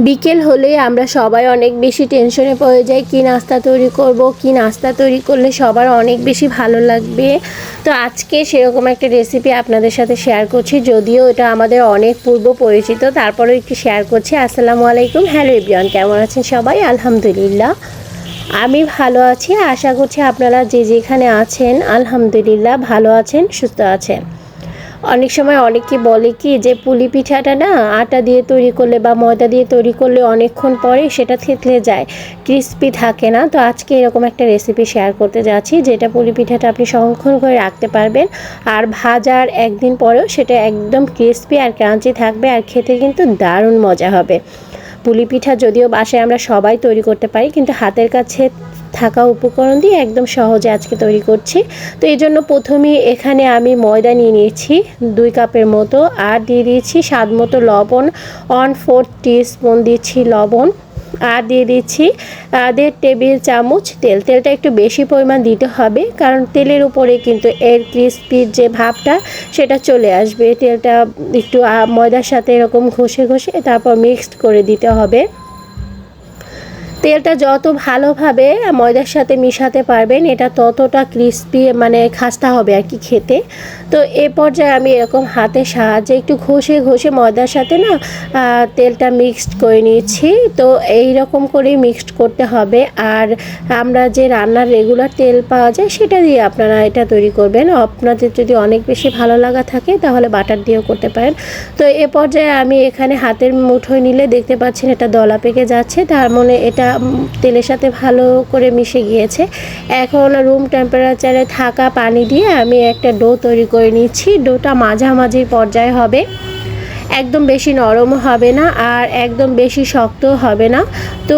বিকেল হলে আমরা সবাই অনেক বেশি টেনশনে পড়ে যাই কি নাস্তা তৈরি করব, কি নাস্তা তৈরি করলে সবার অনেক বেশি ভালো লাগবে। তো আজকে সেরকম একটা রেসিপি আপনাদের সাথে শেয়ার করছি, যদিও এটা আমাদের অনেক পূর্ব পরিচিত, তারপরেও একটু শেয়ার করছি। আসসালামু আলাইকুম, হ্যালো এভরিওয়ান, কেমন আছেন সবাই? আলহামদুলিল্লাহ আমি ভালো আছি। আশা করছি আপনারা যে যেখানে আছেন আলহামদুলিল্লাহ ভালো আছেন, সুস্থ আছেন। অনেক সময় অনেকে বলে কি যে পুলি পিঠাটা না আটা দিয়ে তৈরি করলে বা ময়দা দিয়ে তৈরি করলে অনেকক্ষণ পরে সেটা থেতলে যায়, ক্রিস্পি থাকে না। তো আজকে এরকম একটা রেসিপি শেয়ার করতে যাচ্ছি যেটা পুলি পিঠাটা আপনি সংরক্ষণ করে রাখতে পারবেন, আর ভাজার একদিন পরেও সেটা একদম ক্রিস্পি আর ক্রাঞ্চি থাকবে, আর খেতে কিন্তু দারুণ মজা হবে। পুলি পিঠা যদিও বাসায় আমরা সবাই তৈরি করতে পারি, কিন্তু হাতের কাছে থাকা উপকরণ দিয়ে একদম সহজে আজকে তৈরি করছি। তো এই জন্য প্রথমেই এখানে আমি ময়দা নিয়ে নিয়েছি 2 কাপের মতো, আর দিয়ে দিয়েছি স্বাদ মতো লবণ, 1/4 টিস্পুন দিচ্ছি লবণ, আর দিয়ে দিচ্ছি 1.5 টেবিল চামচ তেল। তেলটা একটু বেশি পরিমাণ দিতে হবে, কারণ তেলের উপরে কিন্তু এর ক্রিস্পির যে ভাবটা সেটা চলে আসবে। তেলটা একটু ময়দার সাথে এরকম ঘষে ঘষে তারপর মিক্সড করে দিতে হবে। তেলটা যত ভালোভাবে ময়দার সাথে মিশাতে পারবেন এটা ততটা ক্রিস্পি মানে খাস্তা হবে আর কি খেতে। তো এ পর্যায়ে আমি এরকম হাতের সাহায্যে একটু ঘষে ঘষে ময়দার সাথে না তেলটা মিক্সড করে নিয়েছি। তো এই রকম করেই মিক্সড করতে হবে। আর আমরা যে রান্নার রেগুলার তেল পাওয়া যায় সেটা দিয়ে আপনারা এটা তৈরি করবেন। আপনাদের যদি অনেক বেশি ভালো লাগা থাকে তাহলে বাটার দিয়েও করতে পারেন। তো এ পর্যায়ে আমি এখানে হাতের মুঠোয় নিলে দেখতে পাচ্ছেন এটা দলা পেকে যাচ্ছে, তার মানে এটা তেলের সাথে ভালো করে মিশে গিয়েছে। এখন রুম টেম্পারেচারে থাকা পানি দিয়ে আমি একটা ডো তৈরি করে নিচ্ছি। ডোটা মাঝামাঝি পর্যায়ে হবে, একদম বেশি নরমও হবে না আর একদম বেশি শক্তও হবে না। তো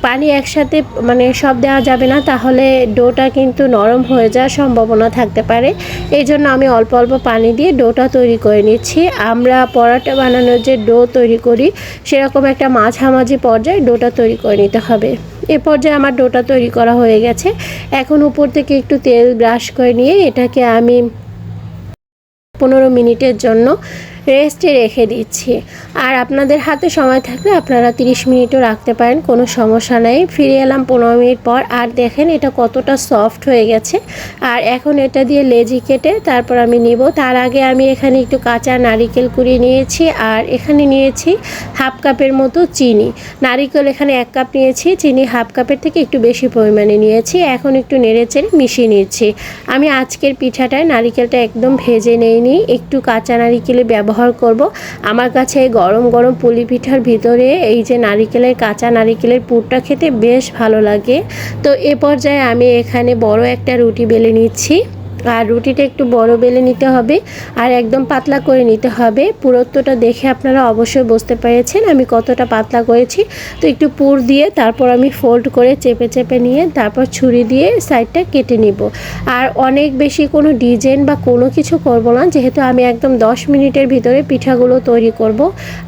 পানি একসাথে মানে সব দেওয়া যাবে না, তাহলে ডোটা কিন্তু নরম হয়ে যাওয়ার সম্ভাবনা থাকতে পারে। এই জন্য আমি অল্প অল্প পানি দিয়ে ডোটা তৈরি করে নিচ্ছি। আমরা পরোটা বানানোর যে ডো তৈরি করি সেরকম একটা মাঝামাঝি পর্যায়ে ডোটা তৈরি করে নিতে হবে। এ পর্যায়ে আমার ডোটা তৈরি করা হয়ে গেছে। এখন উপর থেকে একটু তেল ব্রাশ করে নিয়ে এটাকে আমি 15 মিনিটের জন্য রেস্টে রেখে দিচ্ছি। আর আপনাদের হাতে সময় থাকলে আপনারা 30 মিনিটও রাখতে পারেন, কোনো সমস্যা নেই। ফিরে এলাম 15 মিনিট পর, আর দেখেন এটা কতটা সফট হয়ে গেছে। আর এখন এটা দিয়ে লেচি কেটে তারপর আমি নিব। তার আগে আমি এখানে একটু কাঁচা নারিকেল কুড়িয়ে নিয়েছি, আর এখানে নিয়েছি 1/2 কাপের মতো চিনি। নারিকেল এখানে 1 কাপ নিয়েছি, চিনি 1/2 কাপের থেকে একটু বেশি পরিমাণে নিয়েছি। এখন একটু নেড়েচেড়ে মিশিয়ে নিচ্ছি। আমি আজকের পিঠাটায় নারিকেলটা একদম ভেজে নেইনি, একটু কাঁচা নারিকেলে ব্যবহার করব। আমার কাছে গরম গরম পুলি পিঠার ভিতরে এই যে নারিকেলের কাঁচা নারিকেলের পুরটা খেতে বেশ ভালো লাগে। তো এ পর্যায়ে আমি এখানে বড় একটা রুটি বেলে নিচ্ছি, আর রুটিটা একটু বড় বেলে নিতে হবে আর একদম পাতলা করে নিতে হবে। পুরুত্বটা দেখে আপনারা অবশ্যই বুঝতে পেরেছেন আমি কতটা পাতলা করেছি। তো একটু পুর দিয়ে তারপর আমি ফোল্ড করে চেপে চেপে নিয়ে তারপর ছুরি দিয়ে সাইডটা কেটে নিব। আর অনেক বেশি কোনো ডিজাইন বা কোনো কিছু করব না, যেহেতু আমি একদম 10 মিনিটের ভিতরে পিঠাগুলো তৈরি করব।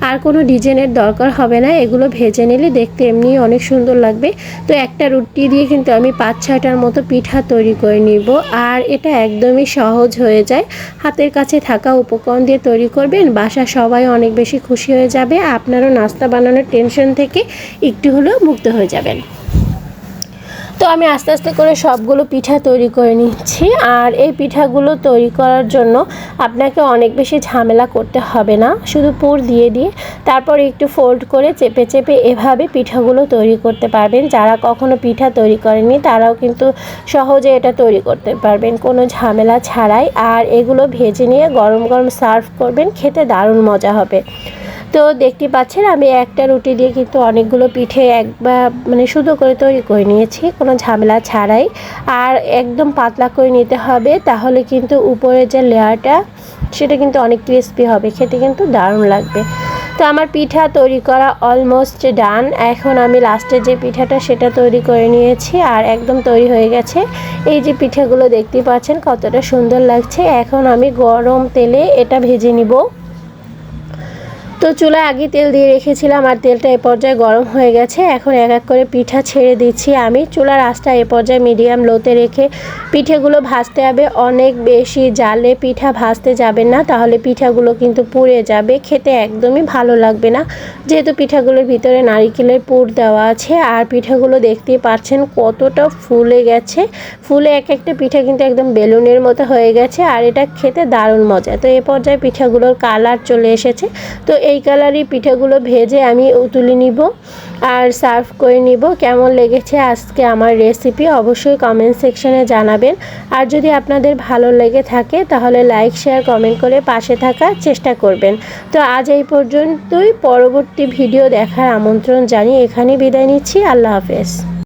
আর কোনো ডিজাইনের দরকার হবে না, এগুলো ভেজে নিলে দেখতে এমনি অনেক সুন্দর লাগবে। তো একটা রুটি দিয়ে কিন্তু আমি 5-6টার মতো পিঠা তৈরি করে নিব। আর এটা একদমই সহজ হয়ে যায়, হাতের কাছে থাকা উপকরণ দিয়ে তৈরি করবেন, বাসা সবাই অনেক বেশি খুশি হয়ে যাবে। আপনারও নাস্তা বানানোর টেনশন থেকে একটু হলেও মুক্ত হয়ে যাবেন। তো আমি আস্তে আস্তে করে সবগুলো পিঠা তৈরি করে নিচ্ছি। আর এই পিঠাগুলো তৈরি করার জন্য আপনাকে অনেক বেশি ঝামেলা করতে হবে না, শুধু পুর দিয়ে দিয়ে তারপর একটু ফোল্ড করে চেপে চেপে এভাবে পিঠাগুলো তৈরি করতে পারবেন। যারা কখনো পিঠা তৈরি করেনি তারাও কিন্তু সহজে এটা তৈরি করতে পারবেন কোনো ঝামেলা ছাড়াই। আর এগুলো ভেজে নিয়ে গরম গরম সার্ভ করবেন, খেতে দারুণ মজা হবে। তো দেখতে পাচ্ছেন আমি একটা রুটি দিয়ে কিন্তু অনেকগুলো পিঠে একবার মানে শুধু করে তৈরি করে নিয়েছি কোনো ঝামেলা ছাড়াই। আর একদম পাতলা করে নিতে হবে, তাহলে কিন্তু উপরের যে লেয়ারটা সেটা কিন্তু অনেক ক্রিস্পি হবে, খেতে কিন্তু দারুণ লাগবে। তো আমার পিঠা তৈরি করা অলমোস্ট ডান। এখন আমি লাস্টে যে পিঠাটা সেটা তৈরি করে নিয়েছি আর একদম তৈরি হয়ে গেছে। এই যে পিঠাগুলো দেখতে পাচ্ছেন কতটা সুন্দর লাগছে। এখন আমি গরম তেলে এটা ভেজে নিব। তো চুলায় আগে তেল দিয়ে রেখেছিলাম আর তেলটা এ পর্যায়ে গরম হয়ে গেছে। এখন এক এক করে পিঠা ছেড়ে দিচ্ছি আমি। চুলার আঁচটা এ পর্যায়ে মিডিয়াম লোতে রেখে পিঠেগুলো ভাজতে হবে। অনেক বেশি জালে পিঠা ভাজতে যাবেন না, তাহলে পিঠাগুলো কিন্তু পুড়ে যাবে, খেতে একদমই ভালো লাগবে না। যেহেতু পিঠাগুলোর ভিতরে নারিকেলের পুর দেওয়া আছে আর পিঠাগুলো দেখতেই পাচ্ছেন কতটা ফুলে গেছে। ফুলে এক একটা পিঠা কিন্তু একদম বেলুনের মতো হয়ে গেছে আর এটা খেতে দারুণ মজা। তো এ পর্যায়ে পিঠাগুলোর কালার চলে এসেছে। তো এই কালারই পিঠাগুলো ভেজে আমি তুলে নিব আর সার্ভ করে নিব। কেমন লেগেছে আজকে আমার রেসিপি অবশ্যই কমেন্ট সেকশনে জানাবেন। আর যদি আপনাদের ভালো লেগে থাকে তাহলে লাইক শেয়ার কমেন্ট করে পাশে থাকার চেষ্টা করবেন। তো আজ এই পর্যন্তই, পরবর্তী ভিডিও দেখার আমন্ত্রণ জানিয়ে এখানে বিদায় নিচ্ছি। আল্লাহ হাফেজ।